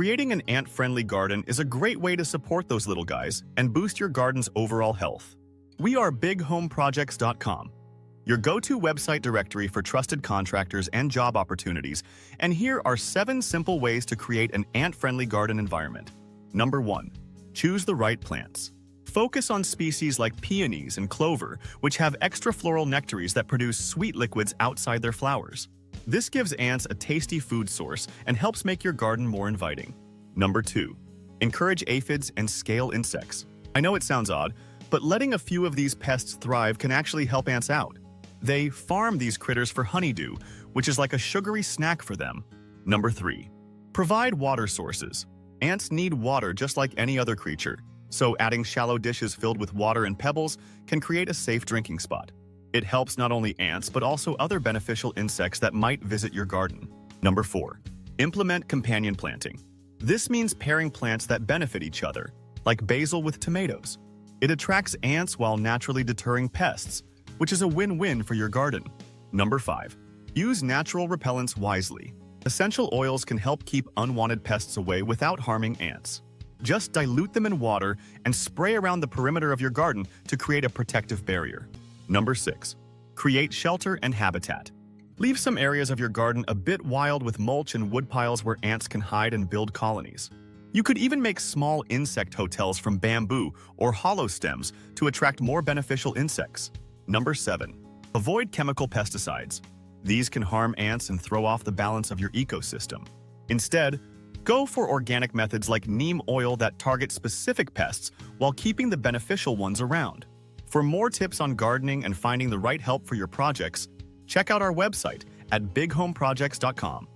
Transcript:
Creating an ant-friendly garden is a great way to support those little guys and boost your garden's overall health. We are bighomeprojects.com, your go-to website directory for trusted contractors and job opportunities, and here are 7 simple ways to create an ant-friendly garden environment. Number 1. Choose the right plants. Focus on species like peonies and clover, which have extrafloral nectaries that produce sweet liquids outside their flowers. This gives ants a tasty food source and helps make your garden more inviting. Number 2. Encourage aphids and scale insects. I know it sounds odd, but letting a few of these pests thrive can actually help ants out. They farm these critters for honeydew, which is like a sugary snack for them. Number 3. Provide water sources. Ants need water just like any other creature, so adding shallow dishes filled with water and pebbles can create a safe drinking spot. It helps not only ants but also other beneficial insects that might visit your garden. Number 4. Implement companion planting. This means pairing plants that benefit each other, like basil with tomatoes. It attracts ants while naturally deterring pests, which is a win-win for your garden. Number 5. Use natural repellents wisely. Essential oils can help keep unwanted pests away without harming ants. Just dilute them in water and spray around the perimeter of your garden to create a protective barrier. Number 6. Create shelter and habitat. Leave some areas of your garden a bit wild with mulch and wood piles where ants can hide and build colonies. You could even make small insect hotels from bamboo or hollow stems to attract more beneficial insects. Number 7. Avoid chemical pesticides. These can harm ants and throw off the balance of your ecosystem. Instead, go for organic methods like neem oil that target specific pests while keeping the beneficial ones around. For more tips on gardening and finding the right help for your projects, check out our website at bighomeprojects.com.